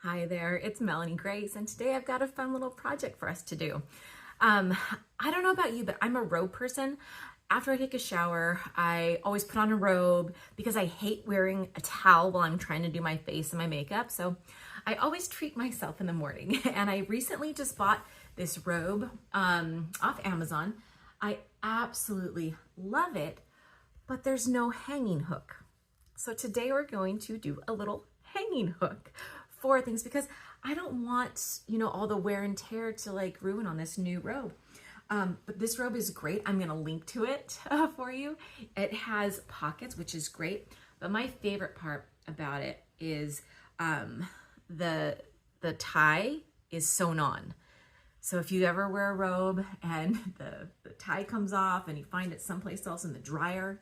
Hi there, it's Melanie Grace, and today I've got a fun little project for us to do. I don't know about you, but I'm a robe person. After I take a shower, I always put on a robe because I hate wearing a towel while I'm trying to do my face and my makeup. So I always treat myself in the morning. And I recently just bought this robe off Amazon. I absolutely love it, but there's no hanging hook. So today we're going to do a little hanging hook for things because I don't want, all the wear and tear to like ruin on this new robe. But this robe is great. I'm going to link to it for you. It has pockets, which is great. But my favorite part about it is the tie is sewn on. So if you ever wear a robe and the tie comes off and you find it someplace else in the dryer,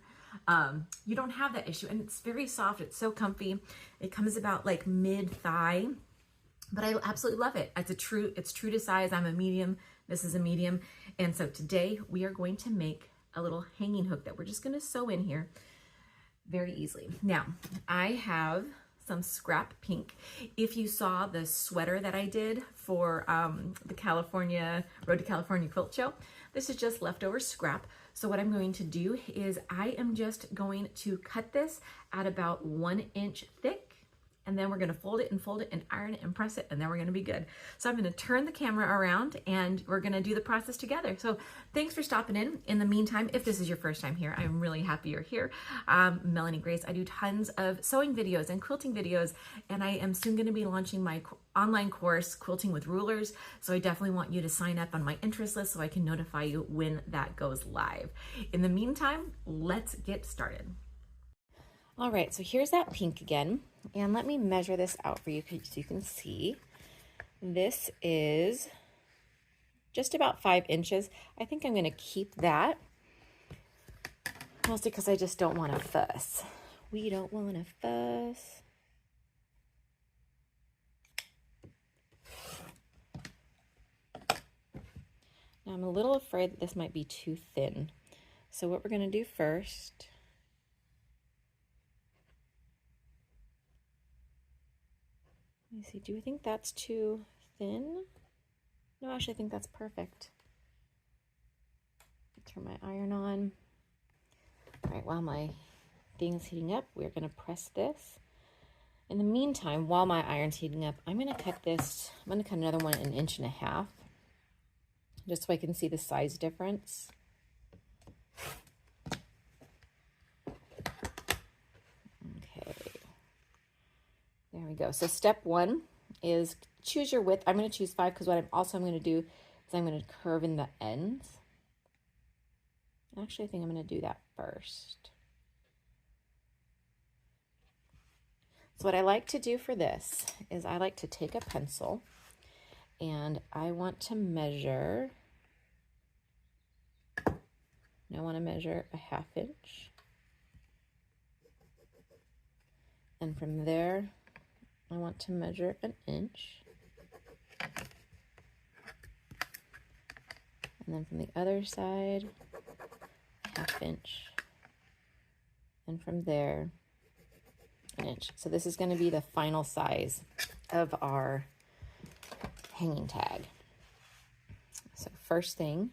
you don't have that issue. And it's very soft. It's so comfy. It comes about like mid-thigh, but I absolutely love it. It's true to size. I'm a medium. This is a medium. And so today we are going to make a little hanging hook that we're just going to sew in here very easily. Now, I have some scrap pink. If you saw the sweater that I did for the Road to California quilt show, this is just leftover scrap. So what I'm going to do is I am just going to cut this at about 1 inch thick, and then we're going to fold it and iron it and press it, and then we're going to be good. So I'm going to turn the camera around and we're going to do the process together. So thanks for stopping in. In the meantime, if this is your first time here, I'm really happy you're here. Melanie Grace. I do tons of sewing videos and quilting videos, and I am soon going to be launching my online course, Quilting with Rulers. So I definitely want you to sign up on my interest list so I can notify you when that goes live. In the meantime, let's get started. All right, so here's that pink again. And let me measure this out for you so you can see. This is just about 5 inches. I think I'm going to keep that, mostly because I just don't want to fuss. We don't want to fuss. Now I'm a little afraid that this might be too thin. So what we're going to do first, let me see, do you think that's too thin? No, actually, I think that's perfect. Turn my iron on. All right, while my thing's heating up, we're going to press this. In the meantime, while my iron's heating up, I'm going to cut this. I'm going to cut another one 1.5 inches, just so I can see the size difference. There we go. So step 1 is choose your width. I'm going to choose 5 because what I'm going to do is I'm going to curve in the ends. Actually, I think I'm going to do that first. So what I like to do for this is I like to take a pencil and I want to measure. I want to measure a 1/2 inch. And from there, I want to measure 1 inch. And then from the other side, 1/2 inch. And from there, 1 inch. So this is going to be the final size of our hanging tag. So first thing,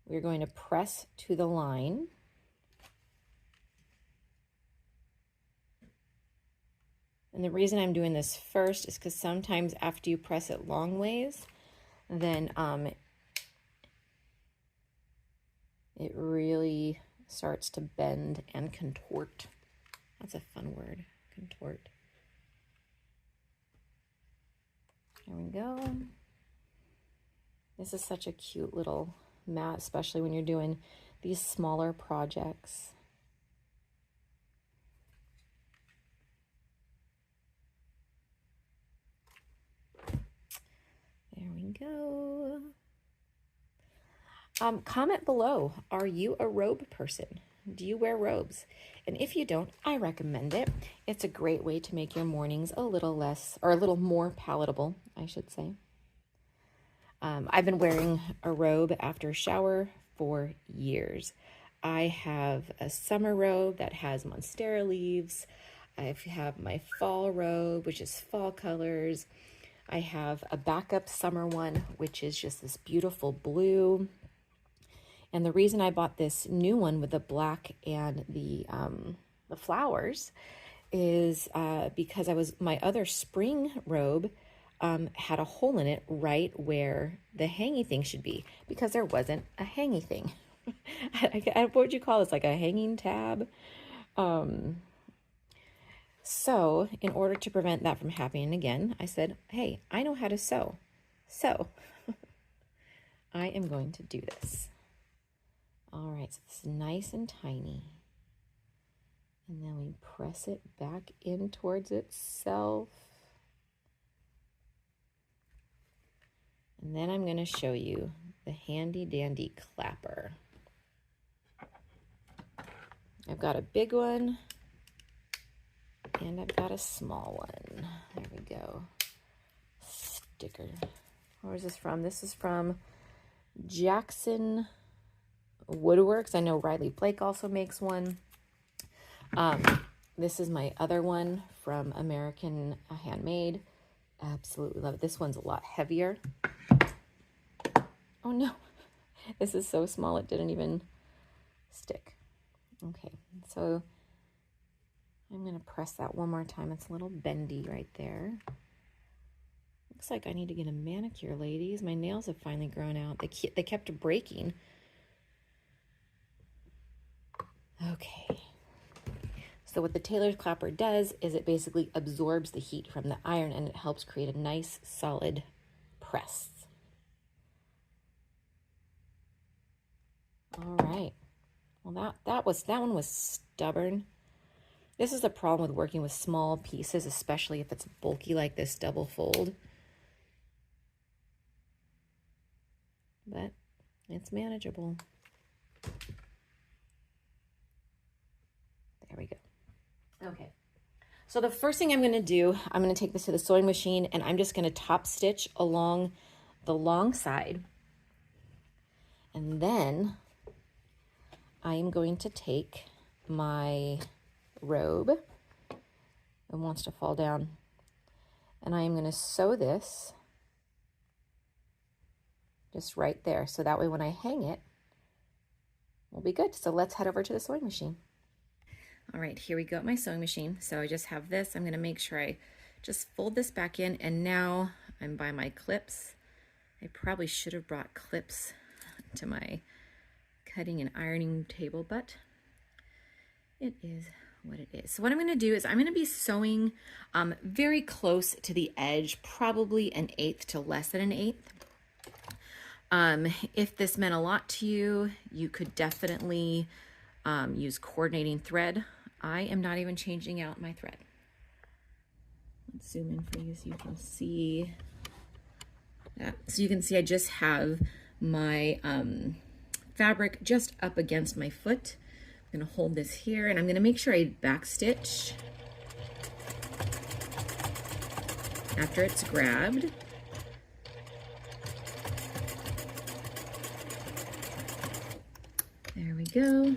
we're going to press to the line. And the reason I'm doing this first is because sometimes after you press it long ways, then it really starts to bend and contort. That's a fun word, contort. There we go. This is such a cute little mat, especially when you're doing these smaller projects. There we go. Comment below, are you a robe person? Do you wear robes? And if you don't, I recommend it. It's a great way to make your mornings a little less, or a little more palatable, I should say. I've been wearing a robe after a shower for years. I have a summer robe that has monstera leaves. I have my fall robe, which is fall colors. I have a backup summer one, which is just this beautiful blue. And the reason I bought this new one with the black and the flowers is because my other spring robe had a hole in it right where the hangy thing should be, because there wasn't a hangy thing. What would you call this? Like a hanging tab? So in order to prevent that from happening again, I said, hey, I know how to sew. So I am going to do this. All right, so this is nice and tiny. And then we press it back in towards itself. And then I'm going to show you the handy dandy clapper. I've got a big one and I've got a small one. There we go. Sticker. Where is this from? This is from Jackson Woodworks. I know Riley Blake also makes one. This is my other one from American Handmade. Absolutely love it. This one's a lot heavier. Oh no, this is so small it didn't even stick. Okay, so I'm going to press that one more time. It's a little bendy right there. Looks like I need to get a manicure, ladies. My nails have finally grown out. They kept breaking. Okay. So what the tailor's clapper does is it basically absorbs the heat from the iron and it helps create a nice solid press. All right. Well, that one was stubborn. This is the problem with working with small pieces, especially if it's bulky like this double fold. But it's manageable. There we go. Okay. So the first thing I'm going to do, I'm going to take this to the sewing machine and I'm just going to top stitch along the long side. And then I am going to take my robe. It wants to fall down. And I am going to sew this just right there. So that way when I hang it, we'll be good. So let's head over to the sewing machine. All right, here we go at my sewing machine. So I just have this. I'm going to make sure I just fold this back in. And now I'm by my clips. I probably should have brought clips to my cutting and ironing table, but it is what it is. So what I'm going to do is I'm going to be sewing very close to the edge, probably 1/8 to less than 1/8. If this meant a lot to you, you could definitely use coordinating thread. I am not even changing out my thread. Let's zoom in for you so you can see that. So you can see I just have my fabric just up against my foot. I'm going to hold this here and I'm going to make sure I back stitch after it's grabbed. There we go.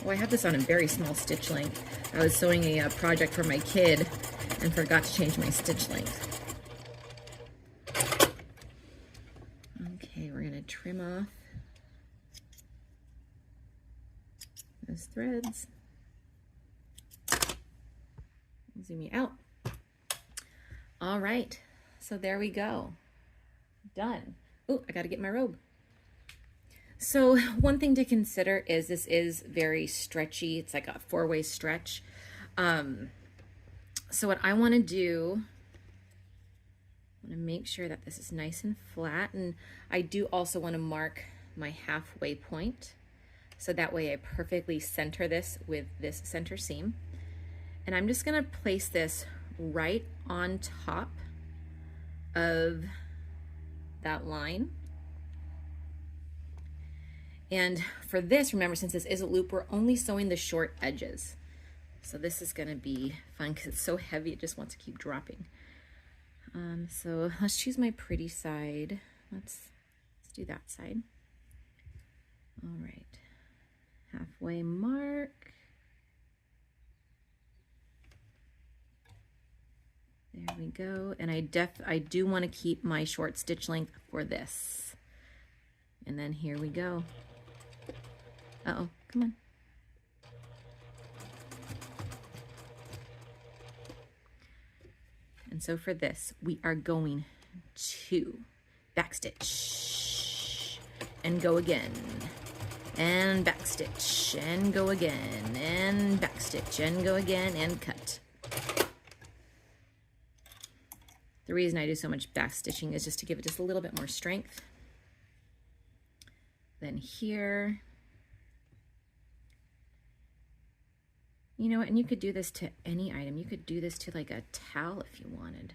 Oh, I have this on a very small stitch length. I was sewing a project for my kid and forgot to change my stitch length. Okay, we're going to trim off those threads. Zoom you out. All right, so there we go. Done. Oh, I got to get my robe. So one thing to consider is this is very stretchy. It's like a 4-way stretch. So what I want to do, I want to make sure that this is nice and flat. And I do also want to mark my halfway point. So that way I perfectly center this with this center seam. And I'm just going to place this right on top of that line. And for this, remember, since this is a loop, we're only sewing the short edges. So this is going to be fun because it's so heavy, it just wants to keep dropping. So let's choose my pretty side. Let's do that side. All right, halfway mark. There we go. And I do want to keep my short stitch length for this. And then here we go. Uh-oh, come on. And so for this, we are going to backstitch and go again, and backstitch and go again, and backstitch and go again, and cut. The reason I do so much backstitching is just to give it just a little bit more strength. Then here, you know what, and you could do this to any item. You could do this to like a towel if you wanted.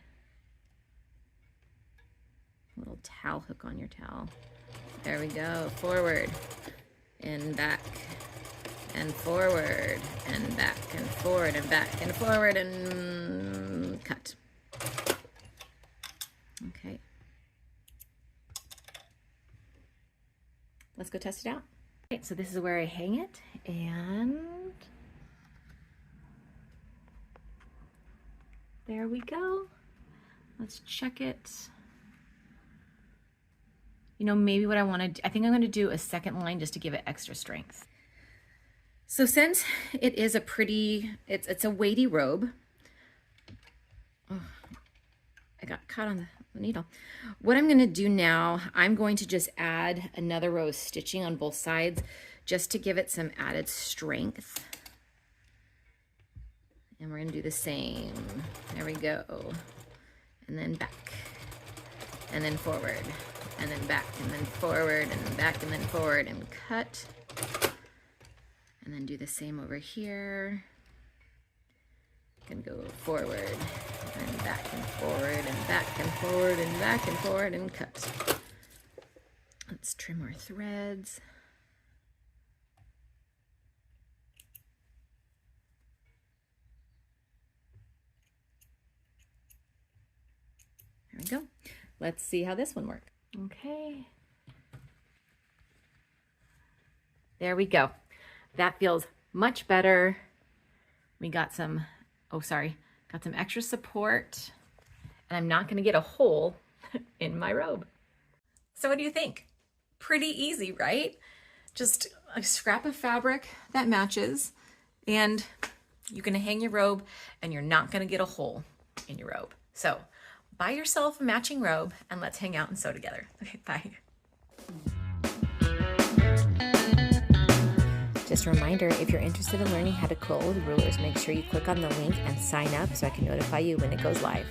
A little towel hook on your towel. There we go. Forward and back and forward and back and forward and back and forward and cut. Okay. Let's go test it out. Okay, so this is where I hang it, and there we go. Let's check it. You know, maybe what I want to do, I think I'm going to do a second line just to give it extra strength. So since it is a pretty, it's a weighty robe. Oh, I got caught on the needle. What I'm going to do now, I'm going to just add another row of stitching on both sides just to give it some added strength. And we're going to do the same. There we go. And then back. And then forward. And then back. And then forward. And then back. And then forward. And cut. And then do the same over here. Going to go forward. And back and forward. And back and forward. And back and forward. And cut. Let's trim our threads. There we go. Let's see how this one works. Okay. There we go. That feels much better. We got some, got some extra support, and I'm not going to get a hole in my robe. So what do you think? Pretty easy, right? Just a scrap of fabric that matches, and you can hang your robe, and you're not going to get a hole in your robe. So buy yourself a matching robe, and let's hang out and sew together. Okay, bye. Just a reminder, if you're interested in learning how to quilt with rulers, make sure you click on the link and sign up so I can notify you when it goes live.